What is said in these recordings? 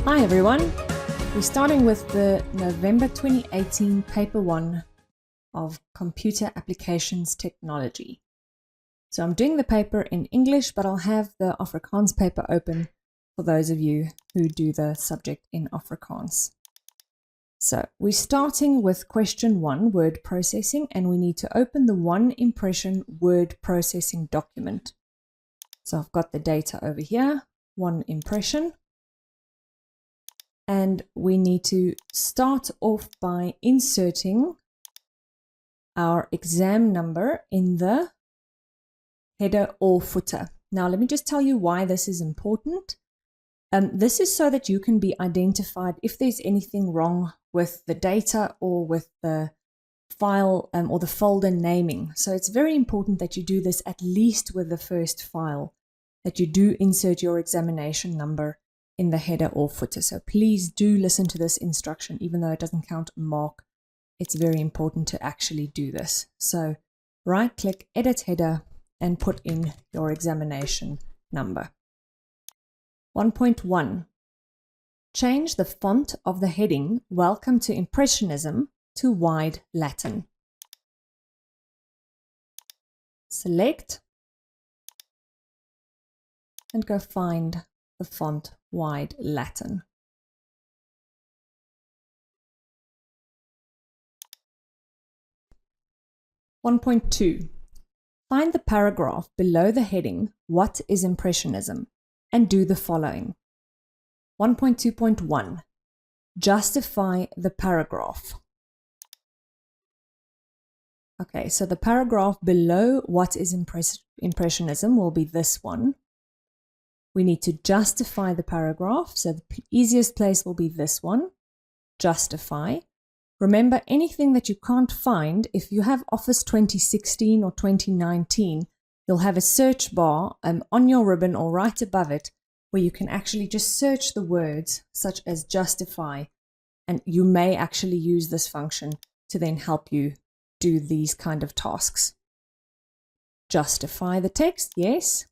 Hi everyone, we're starting with the November 2018 Paper 1 of Computer Applications Technology. So I'm doing the paper in English, but I'll have the Afrikaans paper open for those of you who do the subject in Afrikaans. So we're starting with question 1, word processing, and we need to open the one impression word processing document. So I've got the data over here, one impression. And we need to start off by inserting our exam number in the header or footer. Now, let me just tell you why this is important. This is so that you can be identified if there's anything wrong with the data or with the file or the folder naming. So it's very important that you do this at least with the first file, that you do insert your examination number in the header or footer. So please do listen to this instruction, even though it doesn't count a mark. It's very important to actually do this. So right click, edit header, and put in your examination number. 1.1. Change the font of the heading Welcome to Impressionism to Wide Latin. Select and go find the font Wide Latin. (1.2) Find the paragraph below the heading What is Impressionism and do the following. 1.2.1 Justify the paragraph. Okay, so the paragraph below What is Impressionism will be this one. We need to justify the paragraph, so the easiest place will be this one, justify. Remember, anything that you can't find, if you have Office 2016 or 2019, you'll have a search bar on your ribbon or right above it where you can actually just search the words such as justify, and you may actually use this function to then help you do these kind of tasks. Justify the text, yes.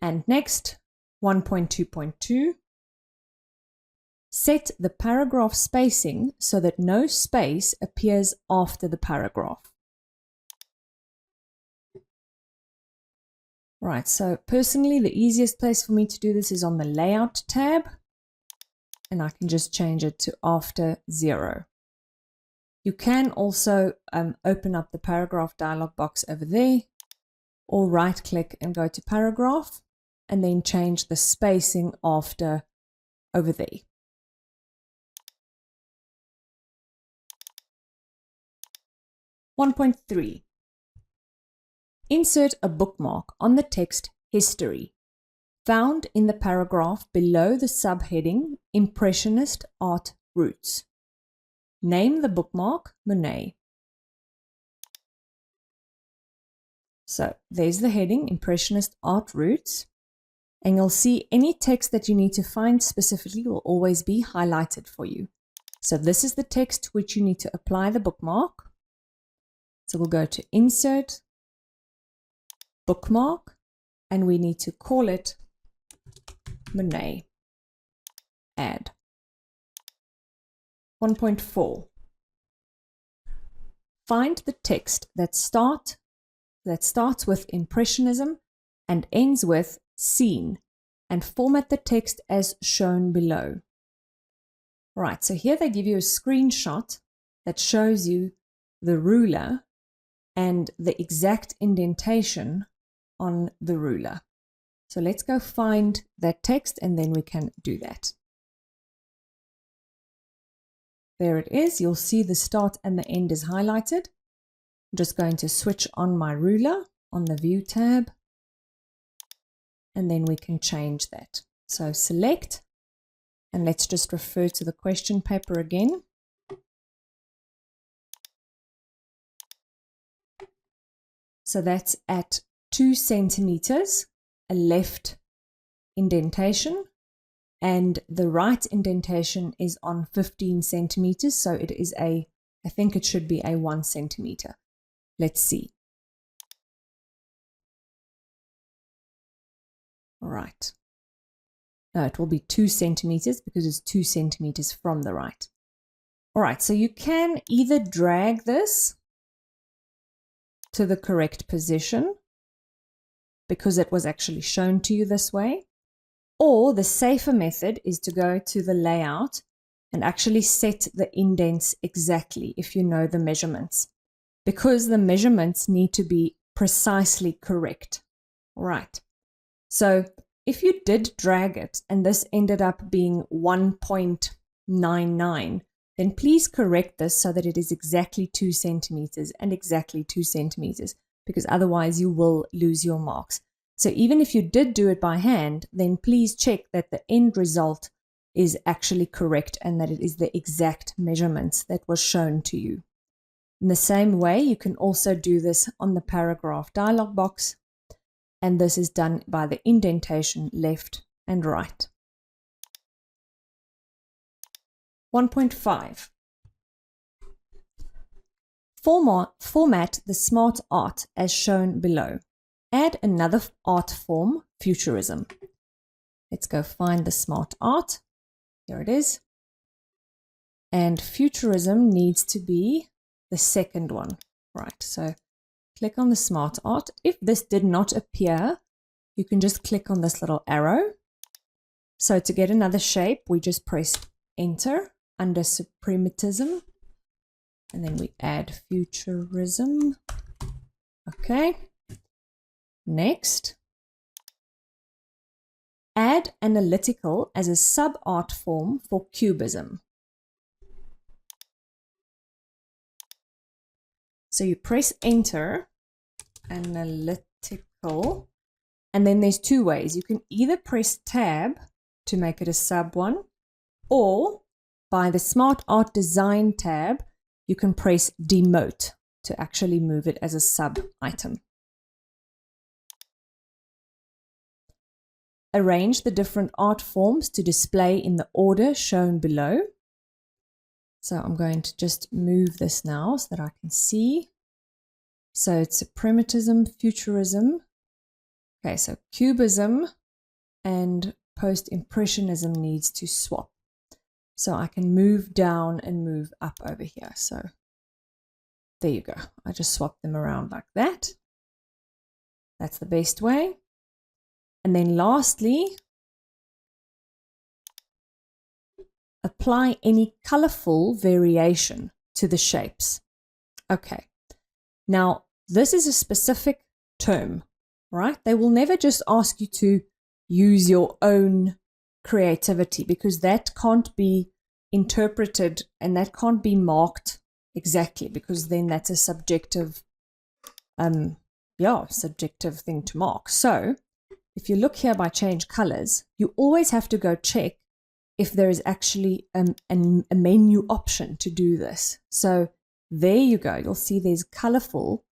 And next, 1.2.2, set the paragraph spacing so that no space appears after the paragraph. Right, so personally, the easiest place for me to do this is on the Layout tab, and I can just change it to after 0. You can also open up the paragraph dialog box over there, or right-click and go to Paragraph, and then change the spacing after over there. (1.3) Insert a bookmark on the text History, found in the paragraph below the subheading Impressionist Art Roots. Name the bookmark Monet. So there's the heading, Impressionist Art Roots, and you'll see any text that you need to find specifically will always be highlighted for you. So this is the text which you need to apply the bookmark. So we'll go to Insert, Bookmark, and we need to call it Monet. Add. 1.4. Find the text that starts with Impressionism and ends with Scene, and format the text as shown below. Right, so here they give you a screenshot that shows you the ruler and the exact indentation on the ruler. So let's go find that text and then we can do that. There it is. You'll see the start and the end is highlighted. I'm just going to switch on my ruler on the View tab, and then we can change that. So select, and let's just refer to the question paper again. So that's at 2 centimeters, a left indentation, and the right indentation is on 15 centimeters. So it is I think it should be a 1 centimeter. Let's see. All right. No, it will be 2 centimeters because it's 2 centimeters from the right. All right, so you can either drag this to the correct position because it was actually shown to you this way, or the safer method is to go to the layout and actually set the indents exactly if you know the measurements, because the measurements need to be precisely correct. All right, so if you did drag it and this ended up being 1.99, then please correct this so that it is exactly 2 centimeters and exactly 2 centimeters, because otherwise you will lose your marks. So even if you did do it by hand, then please check that the end result is actually correct and that it is the exact measurements that was shown to you. In the same way, you can also do this on the paragraph dialog box, and this is done by the indentation left and right. 1.5. Format the smart art as shown below. Add another art form, futurism. Let's go find the smart art. Here it is. And futurism needs to be the second one. Right, so click on the smart art. If this did not appear, you can just click on this little arrow. So to get another shape, we just press enter under suprematism, and then we add futurism. Okay. Next, add analytical as a sub-art form for cubism. So you press enter, analytical, and then there's 2 ways. You can either press tab to make it a sub one, or by the smart art design tab, you can press demote to actually move it as a sub item. Arrange the different art forms to display in the order shown below. So I'm going to just move this now so that I can see. So it's suprematism, futurism. Okay, so cubism and post-impressionism needs to swap. So I can move down and move up over here. So there you go. I just swap them around like that. That's the best way. And then lastly, apply any colorful variation to the shapes. Okay, now this is a specific term, right? They will never just ask you to use your own creativity, because that can't be interpreted and that can't be marked exactly, because then that's a subjective, subjective thing to mark. So if you look here by change colors, you always have to go check if there is actually a menu option to do this. So there you go. You'll see there's colorful.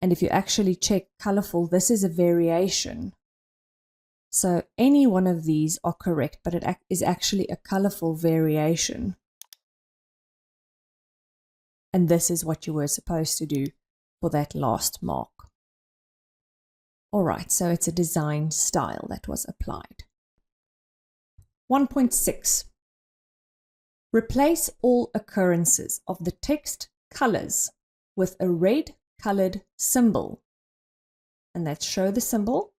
And if you actually check colorful, this is a variation. So any one of these are correct, but it is actually a colorful variation. And this is what you were supposed to do for that last mark. All right, so it's a design style that was applied. 1.6. Replace all occurrences of the text colors with a red colored symbol. And that's show the symbol,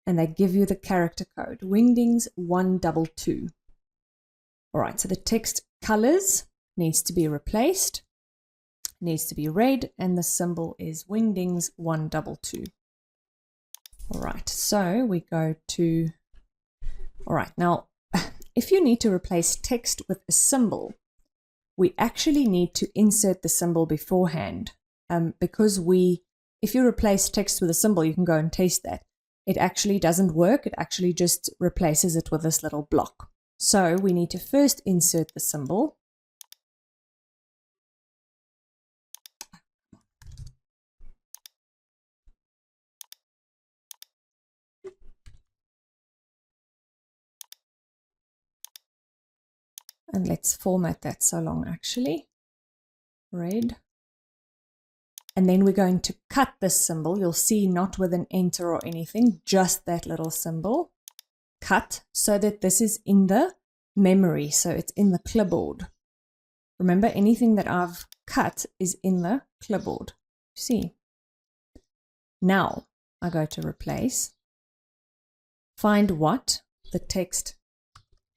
and they give you the character code, Wingdings 122. All right, so the text colors needs to be replaced, needs to be red, and the symbol is Wingdings 122. All right, so we go to, all right, now, if you need to replace text with a symbol, we actually need to insert the symbol beforehand, because if you replace text with a symbol, you can go and test that. It actually doesn't work. It actually just replaces it with this little block. So we need to first insert the symbol. And let's format that so long, actually. Red. And then we're going to cut this symbol. You'll see not with an enter or anything, just that little symbol. cut so that this is in the memory, so it's in the clipboard. Remember, anything that I've cut is in the clipboard. See? Now I go to replace, find what the text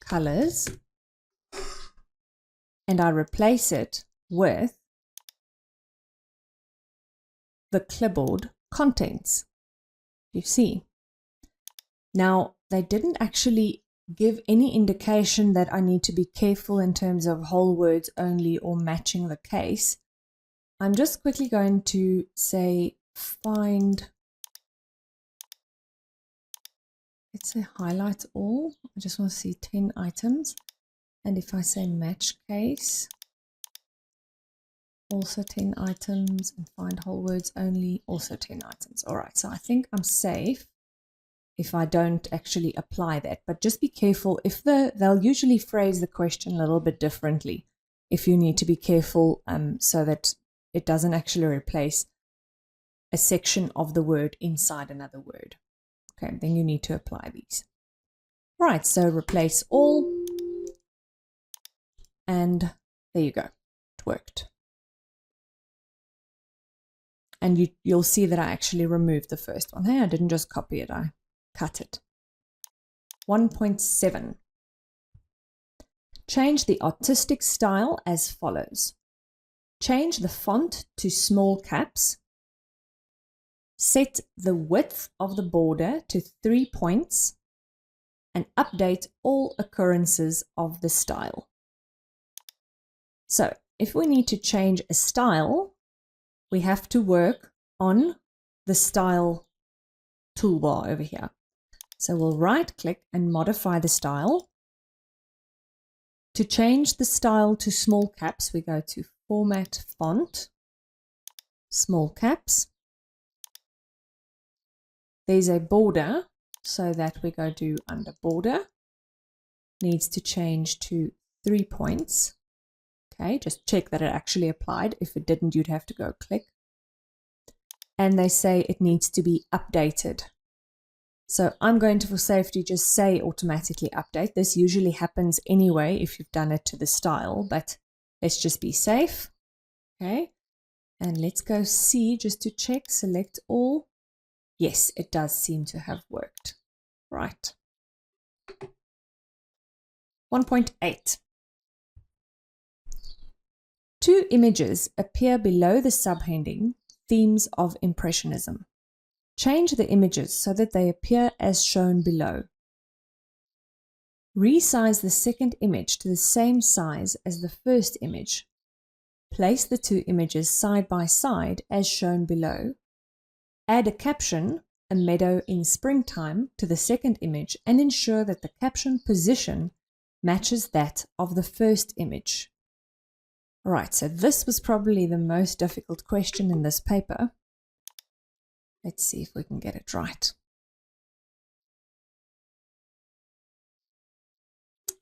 colors, and I replace it with the clipboard contents. You see? Now, they didn't actually give any indication that I need to be careful in terms of whole words only or matching the case. I'm just quickly going to say find, let's say highlight all. I just want to see 10 items. And if I say match case, also 10 items, and find whole words only, also 10 items. All right, so I think I'm safe if I don't actually apply that. But just be careful, if they'll usually phrase the question a little bit differently. If you need to be careful so that it doesn't actually replace a section of the word inside another word. Okay, then you need to apply these. Right, so replace all, and there you go, it worked. And you'll see that I actually removed the first one. Hey, I didn't just copy it, I cut it. 1.7. Change the artistic style as follows. Change the font to small caps. Set the width of the border to 3 points. And update all occurrences of the style. So, if we need to change a style, we have to work on the style toolbar over here. So we'll right click and modify the style. To change the style to small caps, we go to Format Font, Small Caps. There's a border, so that we go to under border. Needs to change to 3 points. Okay, just check that it actually applied. If it didn't, you'd have to go click. And they say it needs to be updated. So I'm going to, for safety, just say automatically update. This usually happens anyway if you've done it to the style, but let's just be safe. Okay, and let's go see just to check, select all. Yes, it does seem to have worked. Right. 1.8. 2 images appear below the subheading, Themes of Impressionism. Change the images so that they appear as shown below. Resize the second image to the same size as the first image. Place the 2 images side by side as shown below. Add a caption, a meadow in springtime, to the second image and ensure that the caption position matches that of the first image. Right, so this was probably the most difficult question in this paper. Let's see if we can get it right.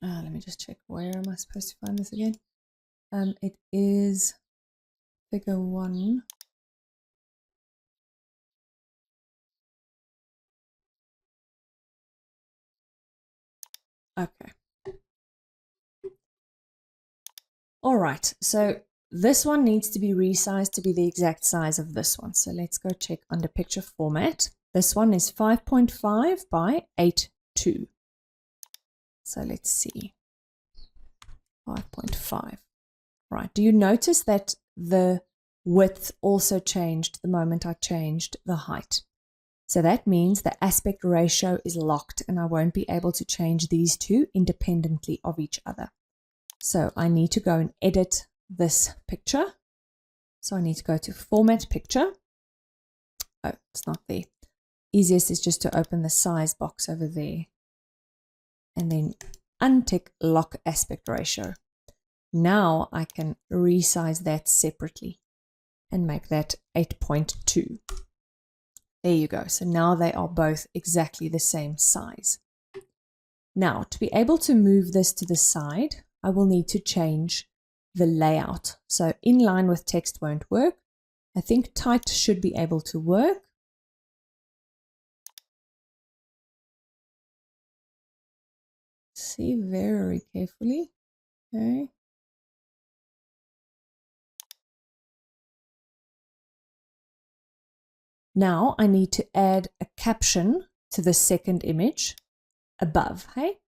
Let me just check, where am I supposed to find this again? It is figure 1. Okay. All right, so this one needs to be resized to be the exact size of this one. So let's go check under picture format. This one is 5.5 by 8.2. So let's see. 5.5. Right, do you notice that the width also changed the moment I changed the height? So that means the aspect ratio is locked and I won't be able to change these two independently of each other. So I need to go and edit this picture. So I need to go to Format Picture. Oh, it's not there. Easiest is just to open the size box over there. And then untick Lock Aspect Ratio. Now I can resize that separately and make that 8.2. There you go. So now they are both exactly the same size. Now, to be able to move this to the side, I will need to change the layout. So inline with text won't work. I think tight should be able to work. see very carefully. Okay. Now I need to add a caption to the second image above, hey?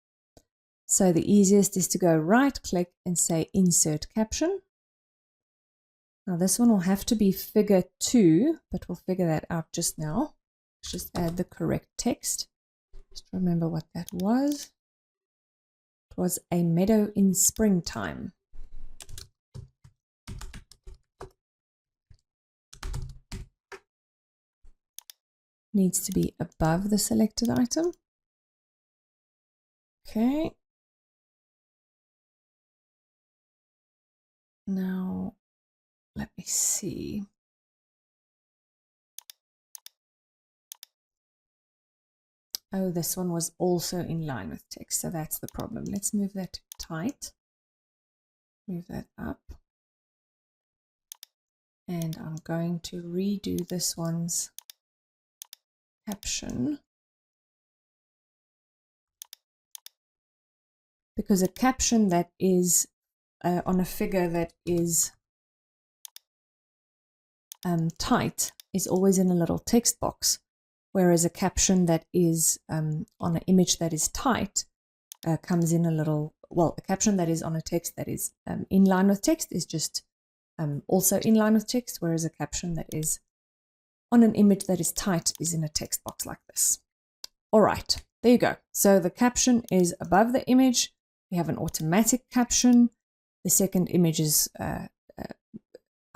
So the easiest is to go right click and say insert caption. Now this one will have to be figure 2, but we'll figure that out just now. Let's just add the correct text. Just remember what that was. It was a meadow in springtime. Needs to be above the selected item. Okay. Now, let me see. Oh, this one was also in line with text, so that's the problem. Let's move that to tight. Move that up. And I'm going to redo this one's caption. Because a caption that is on a figure that is tight is always in a little text box, whereas a caption that is on an image that is tight comes in a little, well, a caption that is on a text that is in line with text is just also in line with text, whereas a caption that is on an image that is tight is in a text box like this. All right, there you go. So the caption is above the image. We have an automatic caption. The second image's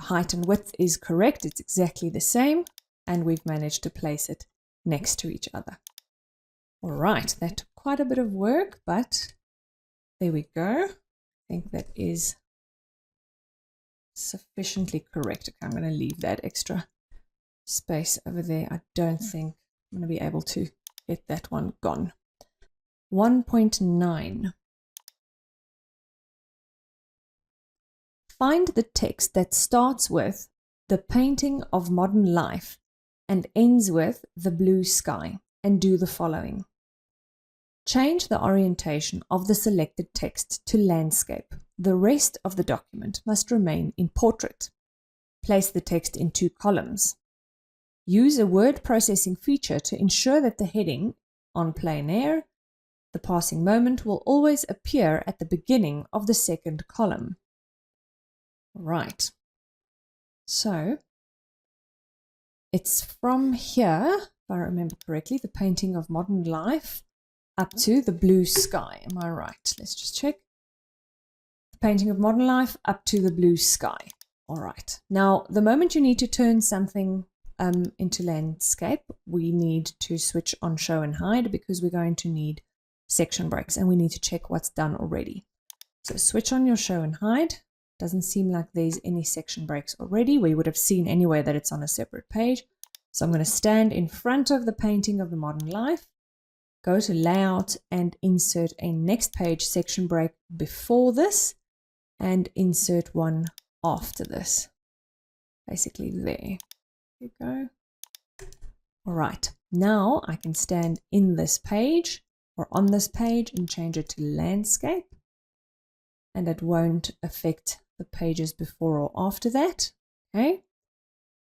height and width is correct. It's exactly the same. And we've managed to place it next to each other. All right, that took quite a bit of work, but there we go. I think that is sufficiently correct. Okay, I'm going to leave that extra space over there. I don't think I'm going to be able to get that one gone. 1.9. Find the text that starts with the painting of modern life and ends with the blue sky, and do the following. Change the orientation of the selected text to landscape. The rest of the document must remain in portrait. Place the text in 2 columns. Use a word processing feature to ensure that the heading on plein air, the passing moment, will always appear at the beginning of the second column. Right. So it's from here, if I remember correctly, the painting of modern life up to the blue sky. Am I right? Let's just check. The painting of modern life up to the blue sky. All right. Now, the moment you need to turn something into landscape, we need to switch on show and hide because we're going to need section breaks and we need to check what's done already. So switch on your show and hide. Doesn't seem like there's any section breaks already. We would have seen anyway that it's on a separate page. So I'm going to stand in front of the painting of the modern life, go to layout and insert a next page section break before this and insert one after this. Basically there. There you go. All right. Now I can stand in this page or on this page and change it to landscape. And it won't affect the pages before or after that. Okay.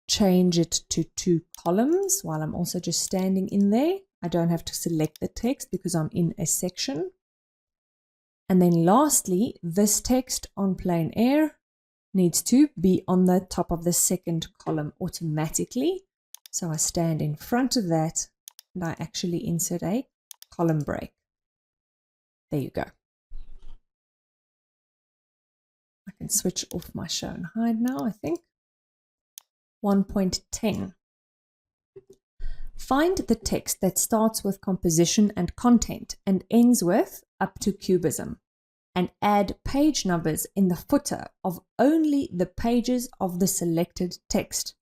Change it to 2 columns while I'm also just standing in there. I don't have to select the text because I'm in a section. And then lastly, this text on plein air needs to be on the top of the second column automatically. So I stand in front of that and I actually insert a column break. There you go. I can switch off my show and hide now, I think. 1.10. Find the text that starts with composition and content and ends with up to cubism, and add page numbers in the footer of only the pages of the selected text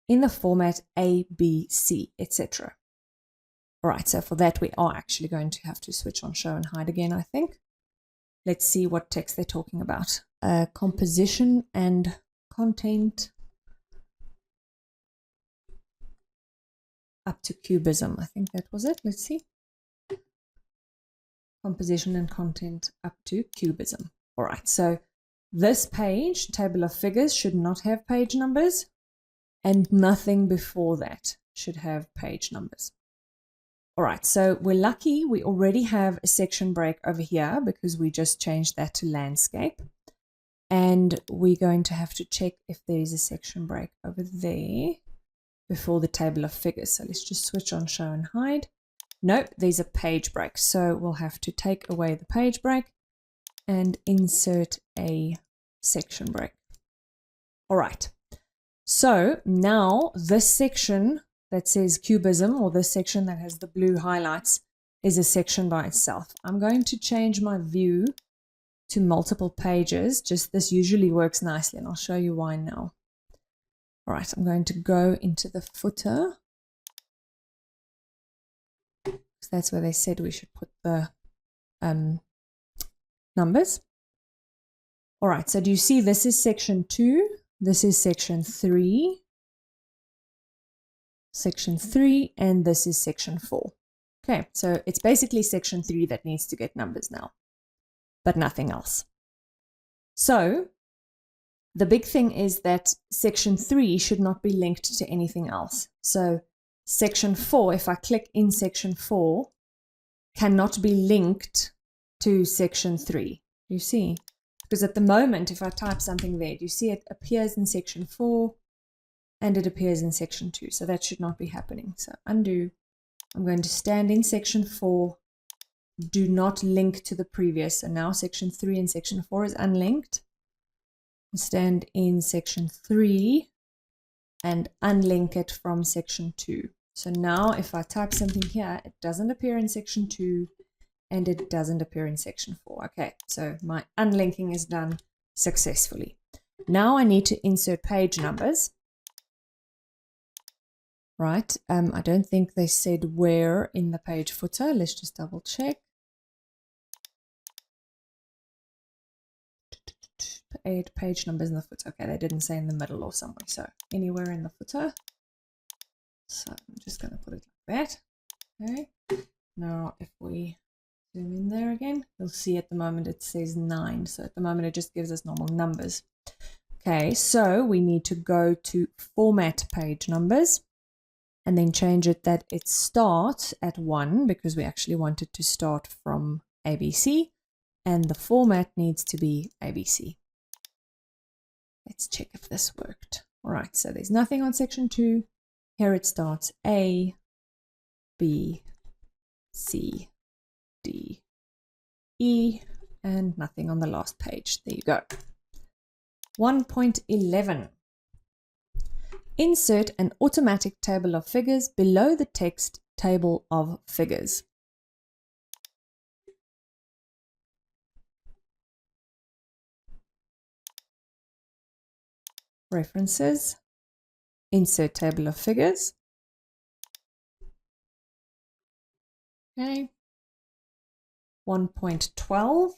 in the format A, B, C, etc. All right, so for that we are actually going to have to switch on show and hide again, I think. Let's see what text they're talking about. Composition and content up to cubism. I think that was it. Let's see. composition and content up to cubism. All right, so this page, table of figures, should not have page numbers, and nothing before that should have page numbers. All right, so we're lucky we already have a section break over here because we just changed that to landscape. And we're going to have to check if there is a section break over there before the table of figures. So let's just switch on show and hide. Nope, there's a page break. So we'll have to take away the page break and insert a section break. All right, so now this section that says cubism, or this section that has the blue highlights, is a section by itself. I'm going to change my view to multiple pages. Just this usually works nicely, and I'll show you why now. All right, I'm going to go into the footer. So that's where they said we should put the numbers. All right, so do you see this is section 2, this is section 3, section 3, and this is section 4. Okay, so it's basically section 3 that needs to get numbers now, but nothing else. So the big thing is that section 3 should not be linked to anything else. So section 4, if I click in section 4, cannot be linked to section 3. You see? Because at the moment, if I type something there, you see it appears in section 4 and it appears in section 2. So that should not be happening. So undo. I'm going to stand in section 4. Do not link to the previous. So now section 3 and section 4 is unlinked. Stand in section 3 and unlink it from section 2. So now if I type something here, it doesn't appear in section 2 and it doesn't appear in section 4. Okay, so my unlinking is done successfully. Now I need to insert page numbers. Right, I don't think they said where in the page footer. Let's just double check. Add page numbers in the footer. Okay, they didn't say in the middle or somewhere, so anywhere in the footer. So I'm just going to put it like that. Okay, now if we zoom in there again, you'll see at the moment it says 9. So at the moment it just gives us normal numbers. Okay, so we need to go to format page numbers and then change it that it starts at 1 because we actually want it to start from ABC, and the format needs to be ABC. Let's check if this worked. All right, so there's nothing on section 2. Here it starts A, B, C, D, E, and nothing on the last page. There you go. 1.11. Insert an automatic table of figures below the text table of figures. References, insert table of figures. Okay. 1.12.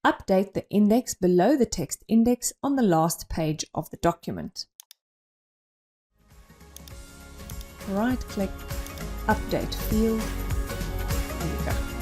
Update the index below the text index on the last page of the document. Right click, update field. There you go.